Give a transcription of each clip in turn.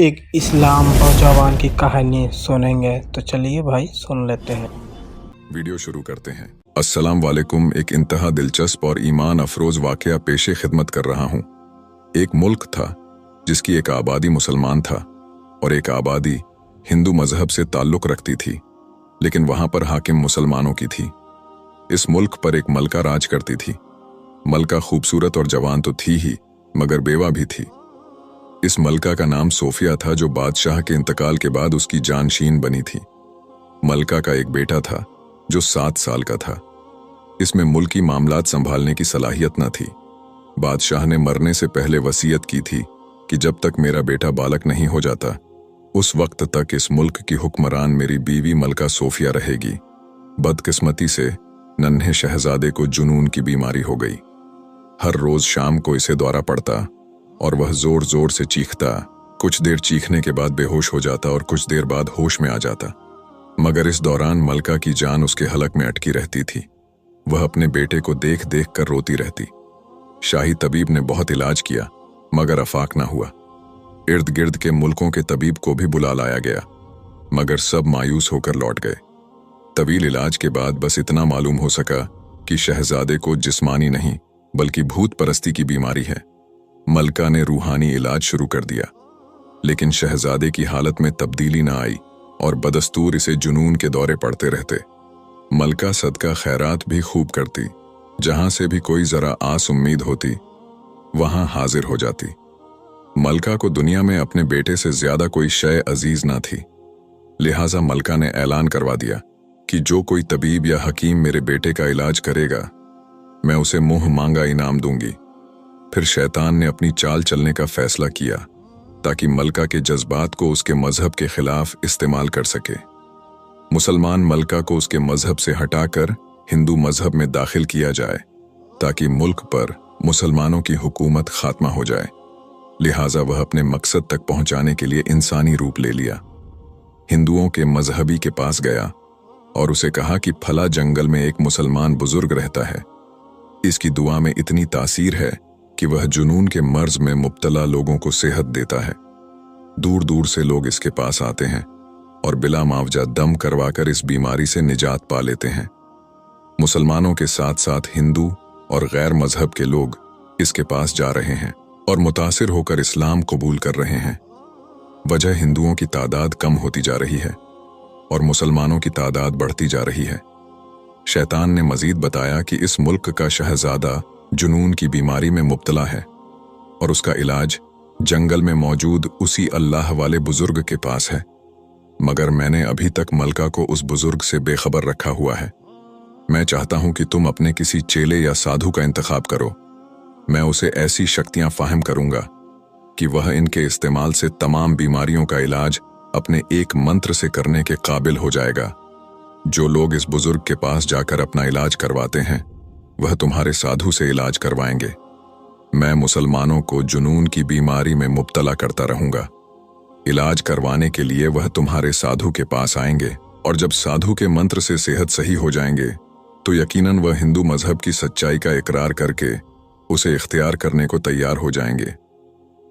एक इस्लाम नौजवान की कहानी सुनेंगे तो चलिए भाई सुन लेते हैं। वीडियो शुरू करते हैं। अस्सलाम वालेकुम। एक इंतहा दिलचस्प और ईमान अफरोज वाकया पेशे खिदमत कर रहा हूँ। एक मुल्क था जिसकी एक आबादी मुसलमान था और एक आबादी हिंदू मजहब से ताल्लुक रखती थी, लेकिन वहां पर हाकिम मुसलमानों की थी। इस मुल्क पर एक मलका राज करती थी। मलका खूबसूरत और जवान तो थी ही, मगर बेवा भी थी। इस मलका का नाम सोफिया था, जो बादशाह के इंतकाल के बाद उसकी जानशीन बनी थी। मलका का एक बेटा था जो 7 साल का था। इसमें मुल्की मामलात संभालने की सलाहियत न थी। बादशाह ने मरने से पहले वसीयत की थी कि जब तक मेरा बेटा बालक नहीं हो जाता, उस वक्त तक इस मुल्क की हुक्मरान मेरी बीवी मलका सोफिया रहेगी। बदकिस्मती से नन्हे शहजादे को जुनून की बीमारी हो गई। हर रोज शाम को इसे दौरा पड़ता और वह जोर जोर से चीखता। कुछ देर चीखने के बाद बेहोश हो जाता और कुछ देर बाद होश में आ जाता, मगर इस दौरान मलका की जान उसके हलक में अटकी रहती थी। वह अपने बेटे को देख देख कर रोती रहती। शाही तबीब ने बहुत इलाज किया, मगर अफाक ना हुआ। इर्द गिर्द के मुल्कों के तबीब को भी बुला लाया गया, मगर सब मायूस होकर लौट गए। तवील इलाज के बाद बस इतना मालूम हो सका कि शहजादे को जिस्मानी नहीं बल्कि भूत परस्ती की बीमारी है। मलका ने रूहानी इलाज शुरू कर दिया, लेकिन शहजादे की हालत में तब्दीली ना आई और बदस्तूर इसे जुनून के दौरे पड़ते रहते। मलका सदका खैरात भी खूब करती। जहां से भी कोई जरा आस उम्मीद होती, वहां हाजिर हो जाती। मलका को दुनिया में अपने बेटे से ज्यादा कोई शय अजीज ना थी। लिहाजा मलका ने ऐलान करवा दिया कि जो कोई तबीब या हकीम मेरे बेटे का इलाज करेगा, मैं उसे मुंह मांगा इनाम दूंगी। फिर शैतान ने अपनी चाल चलने का फैसला किया ताकि मलका के जज्बात को उसके मजहब के खिलाफ इस्तेमाल कर सके। मुसलमान मलका को उसके मजहब से हटाकर हिंदू मजहब में दाखिल किया जाए ताकि मुल्क पर मुसलमानों की हुकूमत खात्मा हो जाए। लिहाजा वह अपने मकसद तक पहुंचाने के लिए इंसानी रूप ले लिया। हिंदुओं के मजहबी के पास गया और उसे कहा कि फला जंगल में एक मुसलमान बुजुर्ग रहता है। इसकी दुआ में इतनी तासीर है कि वह जुनून के मर्ज में मुब्तला लोगों को सेहत देता है। दूर दूर से लोग इसके पास आते हैं और बिला मुआवजा दम करवाकर इस बीमारी से निजात पा लेते हैं। मुसलमानों के साथ साथ हिंदू और गैर मजहब के लोग इसके पास जा रहे हैं और मुतासिर होकर इस्लाम कबूल कर रहे हैं। वजह हिंदुओं की तादाद कम होती जा रही है और मुसलमानों की तादाद बढ़ती जा रही है। शैतान ने मजीद बताया कि इस मुल्क का शहजादा जुनून की बीमारी में मुब्तला है और उसका इलाज जंगल में मौजूद उसी अल्लाह वाले बुजुर्ग के पास है, मगर मैंने अभी तक मलका को उस बुजुर्ग से बेखबर रखा हुआ है। मैं चाहता हूं कि तुम अपने किसी चेले या साधु का इंतखाब करो। मैं उसे ऐसी शक्तियां फाहिम करूंगा कि वह इनके इस्तेमाल से तमाम बीमारियों का इलाज अपने एक मंत्र से करने के काबिल हो जाएगा। जो लोग इस बुजुर्ग के पास जाकर अपना इलाज करवाते हैं, वह तुम्हारे साधु से इलाज करवाएंगे। मैं मुसलमानों को जुनून की बीमारी में मुब्तला करता रहूंगा। इलाज करवाने के लिए वह तुम्हारे साधु के पास आएंगे और जब साधु के मंत्र से सेहत सही हो जाएंगे तो यकीनन वह हिंदू मजहब की सच्चाई का इकरार करके उसे इख्तियार करने को तैयार हो जाएंगे।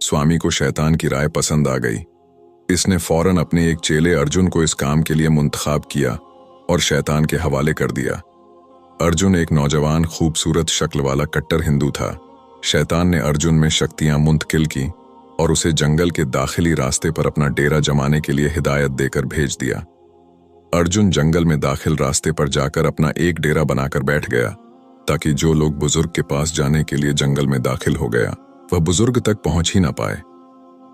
स्वामी को शैतान की राय पसंद आ गई। इसने फौरन अपने एक चेले अर्जुन को इस काम के लिए मुंतखाब किया और शैतान के हवाले कर दिया। अर्जुन एक नौजवान खूबसूरत शक्ल वाला कट्टर हिंदू था। शैतान ने अर्जुन में शक्तियां मुंतकिल की और उसे जंगल के दाखिली रास्ते पर अपना डेरा जमाने के लिए हिदायत देकर भेज दिया। अर्जुन जंगल में दाखिल रास्ते पर जाकर अपना एक डेरा बनाकर बैठ गया ताकि जो लोग बुजुर्ग के पास जाने के लिए जंगल में दाखिल हो गया, वह बुजुर्ग तक पहुंच ही ना पाए।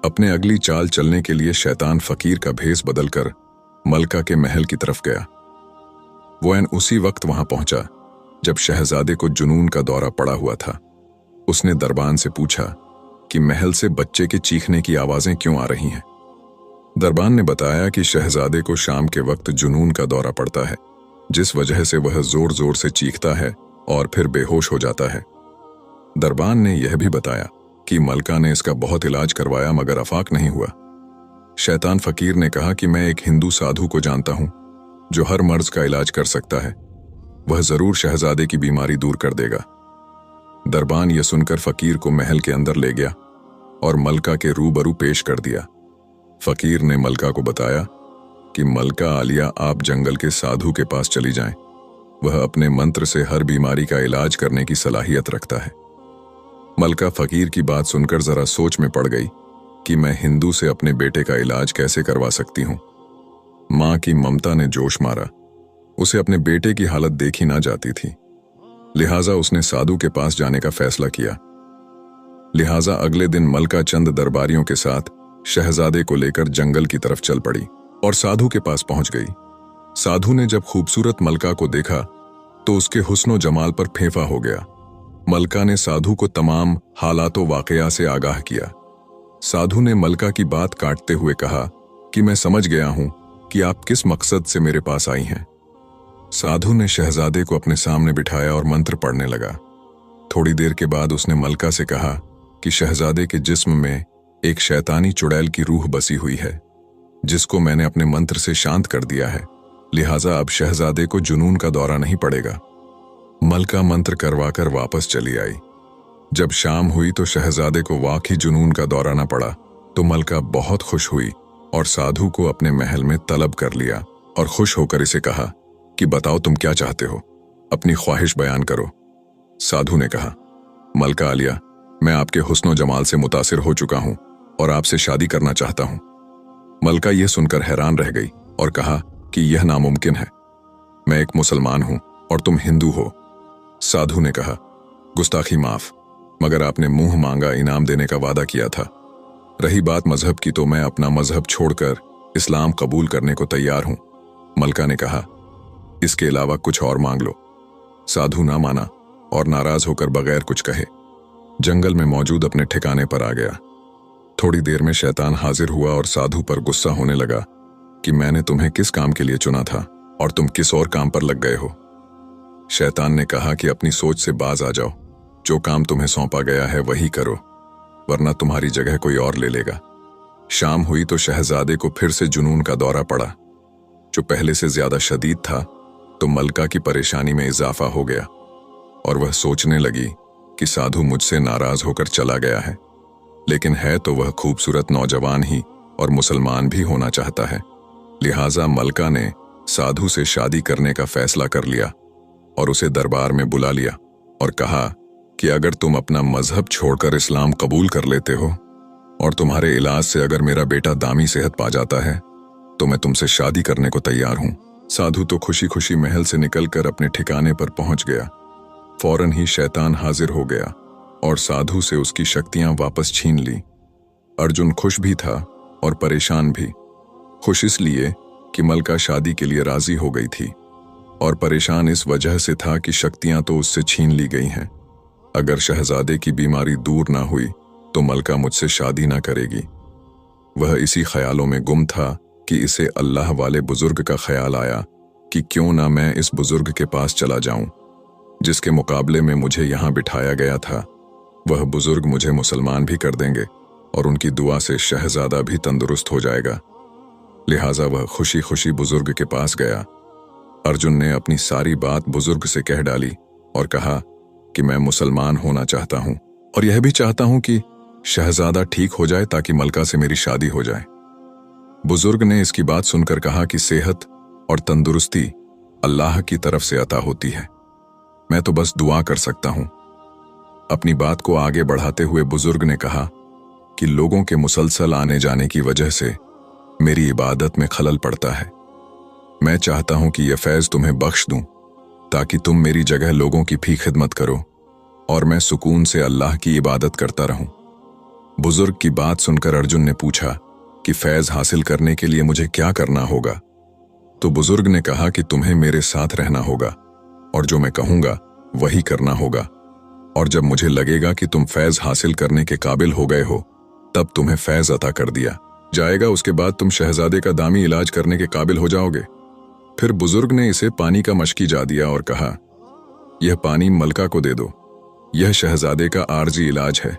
अपने अगली चाल चलने के लिए शैतान फकीर का भेस बदलकर मलका के महल की तरफ गया। वो एन उसी वक्त वहां पहुंचा जब शहजादे को जुनून का दौरा पड़ा हुआ था। उसने दरबान से पूछा कि महल से बच्चे के चीखने की आवाजें क्यों आ रही हैं। दरबान ने बताया कि शहजादे को शाम के वक्त जुनून का दौरा पड़ता है, जिस वजह से वह जोर जोर से चीखता है और फिर बेहोश हो जाता है। दरबान ने यह भी बताया कि मलका ने इसका बहुत इलाज करवाया, मगर अफाक नहीं हुआ। शैतान फकीर ने कहा कि मैं एक हिंदू साधु को जानता हूं जो हर मर्ज का इलाज कर सकता है। वह जरूर शहजादे की बीमारी दूर कर देगा। दरबान यह सुनकर फकीर को महल के अंदर ले गया और मलका के रूबरू पेश कर दिया। फकीर ने मलका को बताया कि मलका आलिया, आप जंगल के साधु के पास चली जाएं। वह अपने मंत्र से हर बीमारी का इलाज करने की सलाहियत रखता है। मलका फकीर की बात सुनकर जरा सोच में पड़ गई कि मैं हिंदू से अपने बेटे का इलाज कैसे करवा सकती हूं। मां की ममता ने जोश मारा। उसे अपने बेटे की हालत देखी ना जाती थी, लिहाजा उसने साधु के पास जाने का फैसला किया। लिहाजा अगले दिन मलका चंद दरबारियों के साथ शहजादे को लेकर जंगल की तरफ चल पड़ी और साधु के पास पहुंच गई। साधु ने जब खूबसूरत मलका को देखा तो उसके हुस्नो जमाल पर फेंफा हो गया। मलका ने साधु को तमाम हालातों वाकया से आगाह किया। साधु ने मलका की बात काटते हुए कहा कि मैं समझ गया हूं कि आप किस मकसद से मेरे पास आई हैं। साधु ने शहजादे को अपने सामने बिठाया और मंत्र पढ़ने लगा। थोड़ी देर के बाद उसने मलका से कहा कि शहजादे के जिस्म में एक शैतानी चुड़ैल की रूह बसी हुई है, जिसको मैंने अपने मंत्र से शांत कर दिया है। लिहाजा अब शहजादे को जुनून का दौरा नहीं पड़ेगा। मलका मंत्र करवाकर वापस चली आई। जब शाम हुई तो शहजादे को वाकई जुनून का दौरा न पड़ा तो मलका बहुत खुश हुई और साधु को अपने महल में तलब कर लिया और खुश होकर इसे कहा कि बताओ तुम क्या चाहते हो, अपनी ख्वाहिश बयान करो। साधु ने कहा, मलका आलिया, मैं आपके हुस्नो जमाल से मुतासिर हो चुका हूं और आपसे शादी करना चाहता हूं। मलका यह सुनकर हैरान रह गई और कहा कि यह नामुमकिन है। मैं एक मुसलमान हूं और तुम हिंदू हो। साधु ने कहा, गुस्ताखी माफ, मगर आपने मुंह मांगा इनाम देने का वादा किया था। रही बात मजहब की तो मैं अपना मजहब छोड़कर इस्लाम कबूल करने को तैयार हूं। मलका ने कहा, इसके अलावा कुछ और मांग लो। साधु ना माना और नाराज होकर बगैर कुछ कहे जंगल में मौजूद अपने ठिकाने पर आ गया। थोड़ी देर में शैतान हाजिर हुआ और साधु पर गुस्सा होने लगा कि मैंने तुम्हें किस काम के लिए चुना था और तुम किस और काम पर लग गए हो। शैतान ने कहा कि अपनी सोच से बाज आ जाओ, जो काम तुम्हें सौंपा गया है वही करो, वरना तुम्हारी जगह कोई और ले लेगा। शाम हुई तो शहजादे को फिर से जुनून का दौरा पड़ा, जो पहले से ज्यादा शदीद था। तो मलका की परेशानी में इजाफा हो गया और वह सोचने लगी कि साधु मुझसे नाराज होकर चला गया है, लेकिन है तो वह खूबसूरत नौजवान ही और मुसलमान भी होना चाहता है। लिहाजा मलका ने साधु से शादी करने का फैसला कर लिया और उसे दरबार में बुला लिया और कहा कि अगर तुम अपना मजहब छोड़कर इस्लाम कबूल कर लेते हो और तुम्हारे इलाज से अगर मेरा बेटा दामी सेहत पा जाता है तो मैं तुमसे शादी करने को तैयार हूं। साधु तो खुशी खुशी महल से निकलकर अपने ठिकाने पर पहुंच गया। फौरन ही शैतान हाजिर हो गया और साधु से उसकी शक्तियां वापस छीन ली। अर्जुन खुश भी था और परेशान भी। खुश इसलिए कि मलका शादी के लिए राजी हो गई थी और परेशान इस वजह से था कि शक्तियां तो उससे छीन ली गई हैं। अगर शहजादे की बीमारी दूर ना हुई तो मलका मुझसे शादी ना करेगी। वह इसी ख्यालों में गुम था कि इसे अल्लाह वाले बुजुर्ग का ख्याल आया कि क्यों ना मैं इस बुजुर्ग के पास चला जाऊं, जिसके मुकाबले में मुझे यहां बिठाया गया था। वह बुजुर्ग मुझे मुसलमान भी कर देंगे और उनकी दुआ से शहजादा भी तंदुरुस्त हो जाएगा। लिहाजा वह खुशी खुशी बुजुर्ग के पास गया। अर्जुन ने अपनी सारी बात बुजुर्ग से कह डाली और कहा कि मैं मुसलमान होना चाहता हूं और यह भी चाहता हूं कि शहजादा ठीक हो जाए ताकि मलका से मेरी शादी हो जाए। बुजुर्ग ने इसकी बात सुनकर कहा कि सेहत और तंदुरुस्ती अल्लाह की तरफ से अता होती है, मैं तो बस दुआ कर सकता हूं। अपनी बात को आगे बढ़ाते हुए बुजुर्ग ने कहा कि लोगों के मुसलसल आने जाने की वजह से मेरी इबादत में खलल पड़ता है। मैं चाहता हूं कि यह फैज तुम्हें बख्श दूं ताकि तुम मेरी जगह लोगों की भी खिदमत करो और मैं सुकून से अल्लाह की इबादत करता रहूं। बुजुर्ग की बात सुनकर अर्जुन ने पूछा कि फैज हासिल करने के लिए मुझे क्या करना होगा। तो बुजुर्ग ने कहा कि तुम्हें मेरे साथ रहना होगा और जो मैं कहूंगा वही करना होगा, और जब मुझे लगेगा कि तुम फैज हासिल करने के काबिल हो गए हो तब तुम्हें फैज अता कर दिया जाएगा। उसके बाद तुम शहजादे का दामी इलाज करने के काबिल हो जाओगे। फिर बुजुर्ग ने इसे पानी का मशकी जा दिया और कहा, यह पानी मलका को दे दो। यह शहजादे का आर्जी इलाज है,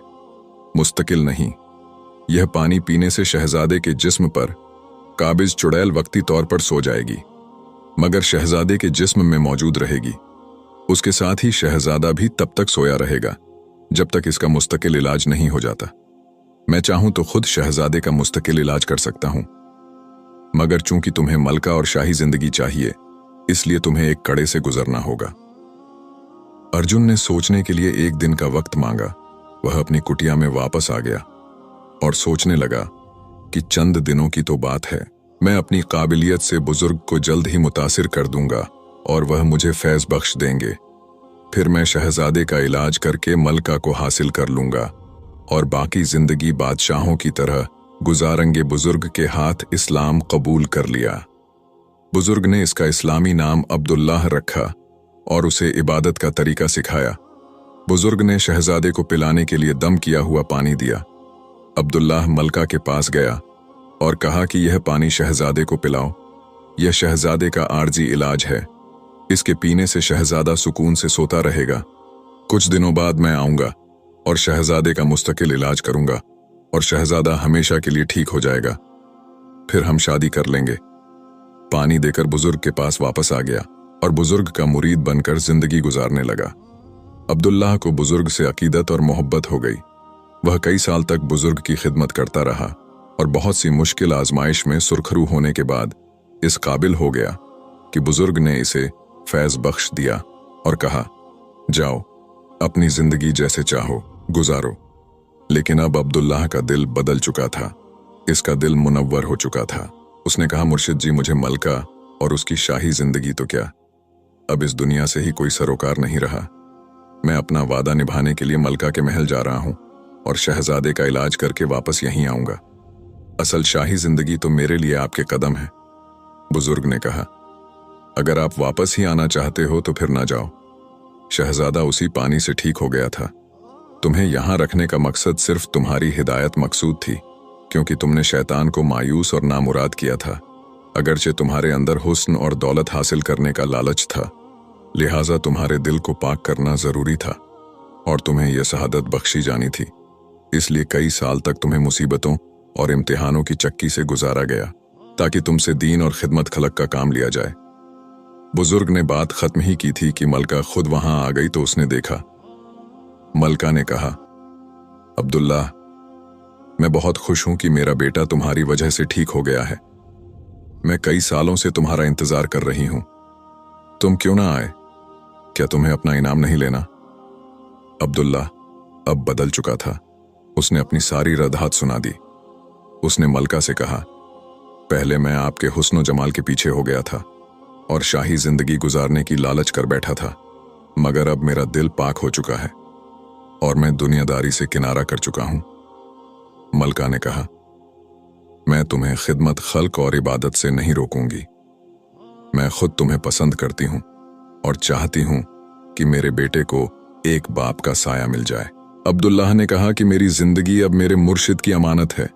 मुस्तकिल नहीं। यह पानी पीने से शहजादे के जिस्म पर काबिज चुड़ैल वक्ती तौर पर सो जाएगी, मगर शहजादे के जिस्म में मौजूद रहेगी। उसके साथ ही शहजादा भी तब तक सोया रहेगा जब तक इसका मुस्तकिल इलाज नहीं हो जाता। मैं चाहूं तो खुद शहजादे का मुस्तकिल इलाज कर सकता हूं, मगर चूंकि तुम्हें मलका और शाही जिंदगी चाहिए, इसलिए तुम्हें एक कड़े से गुजरना होगा। अर्जुन ने सोचने के लिए एक दिन का वक्त मांगा। वह अपनी कुटिया में वापस आ गया और सोचने लगा कि चंद दिनों की तो बात है, मैं अपनी काबिलियत से बुजुर्ग को जल्द ही मुतासिर कर दूंगा और वह मुझे फैज बख्श देंगे। फिर मैं शहजादे का इलाज करके मलका को हासिल कर लूंगा और बाकी जिंदगी बादशाहों की तरह गुजारेंगे। बुजुर्ग के हाथ इस्लाम कबूल कर लिया। बुजुर्ग ने इसका इस्लामी नाम अब्दुल्लाह रखा और उसे इबादत का तरीका सिखाया। बुजुर्ग ने शहजादे को पिलाने के लिए दम किया हुआ पानी दिया। अब्दुल्लाह मलका के पास गया और कहा कि यह पानी शहजादे को पिलाओ, यह शहजादे का आर्जी इलाज है, इसके पीने से शहजादा सुकून से सोता रहेगा। कुछ दिनों बाद मैं आऊंगा और शहजादे का मुस्तकिल इलाज करूंगा और शहजादा हमेशा के लिए ठीक हो जाएगा, फिर हम शादी कर लेंगे। पानी देकर बुजुर्ग के पास वापस आ गया और बुजुर्ग का मुरीद बनकर जिंदगी गुजारने लगा। अब्दुल्लाह को बुजुर्ग से अकीदत और मोहब्बत हो गई। वह कई साल तक बुजुर्ग की खिदमत करता रहा और बहुत सी मुश्किल आजमाइश में सुरखरू होने के बाद इस काबिल हो गया कि बुजुर्ग ने इसे फैज बख्श दिया और कहा, जाओ अपनी जिंदगी जैसे चाहो गुजारो। लेकिन अब अब्दुल्लाह का दिल बदल चुका था, इसका दिल मुनव्वर हो चुका था। उसने कहा, मुर्शिद जी, मुझे मलका और उसकी शाही जिंदगी तो क्या, अब इस दुनिया से ही कोई सरोकार नहीं रहा। मैं अपना वादा निभाने के लिए मलका के महल जा रहा हूं और शहजादे का इलाज करके वापस यहीं आऊंगा। असल शाही जिंदगी तो मेरे लिए आपके कदम है। बुजुर्ग ने कहा, अगर आप वापस ही आना चाहते हो तो फिर ना जाओ। शहजादा उसी पानी से ठीक हो गया था। तुम्हें यहां रखने का मकसद सिर्फ तुम्हारी हिदायत मकसूद थी, क्योंकि तुमने शैतान को मायूस और नामुराद किया था। अगरचे तुम्हारे अंदर हुस्न और दौलत हासिल करने का लालच था, लिहाजा तुम्हारे दिल को पाक करना जरूरी था और तुम्हें यह शहादत बख्शी जानी थी। इसलिए कई साल तक तुम्हें मुसीबतों और इम्तिहानों की चक्की से गुजारा गया, ताकि तुमसे दीन और खिदमत खलक का काम लिया जाए। बुजुर्ग ने बात खत्म ही की थी कि मलका खुद वहां आ गई तो उसने देखा। मलका ने कहा, अब्दुल्लाह, मैं बहुत खुश हूं कि मेरा बेटा तुम्हारी वजह से ठीक हो गया है। मैं कई सालों से तुम्हारा इंतजार कर रही हूं, तुम क्यों ना आए? क्या तुम्हें अपना इनाम नहीं लेना? अब्दुल्लाह अब बदल चुका था। उसने अपनी सारी रदहात सुना दी। उसने मलका से कहा, पहले मैं आपके हुस्न जमाल के पीछे हो गया था और शाही जिंदगी गुजारने की लालच कर बैठा था, मगर अब मेरा दिल पाक हो चुका है और मैं दुनियादारी से किनारा कर चुका हूं। मलका ने कहा, मैं तुम्हें खिदमत खल्क और इबादत से नहीं रोकूंगी। मैं खुद तुम्हें पसंद करती हूं और चाहती हूं कि मेरे बेटे को एक बाप का साया मिल जाए। अब्दुल्लाह ने कहा कि मेरी जिंदगी अब मेरे मुर्शिद की अमानत है।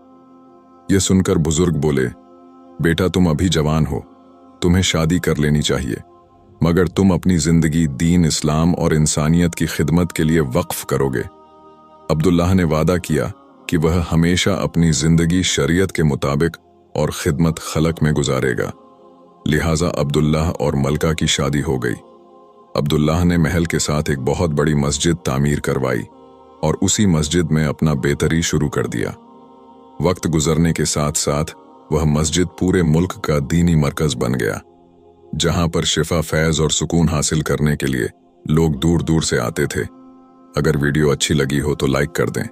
यह सुनकर बुजुर्ग बोले, बेटा तुम अभी जवान हो, तुम्हें शादी कर लेनी चाहिए, मगर तुम अपनी जिंदगी दीन, इस्लाम और इंसानियत की खिदमत के लिए वक्फ करोगे। अब्दुल्लाह ने वादा किया कि वह हमेशा अपनी जिंदगी शरीयत के मुताबिक और खिदमत खलक में गुजारेगा। लिहाजा अब्दुल्लाह और मलका की शादी हो गई। अब्दुल्लाह ने महल के साथ एक बहुत बड़ी मस्जिद तामीर करवाई और उसी मस्जिद में अपना बेहतरी शुरू कर दिया। वक्त गुजरने के साथ साथ वह मस्जिद पूरे मुल्क का दीनी मरकज बन गया, जहां पर शिफा, फैज और सुकून हासिल करने के लिए लोग दूर दूर से आते थे। अगर वीडियो अच्छी लगी हो तो लाइक कर दें।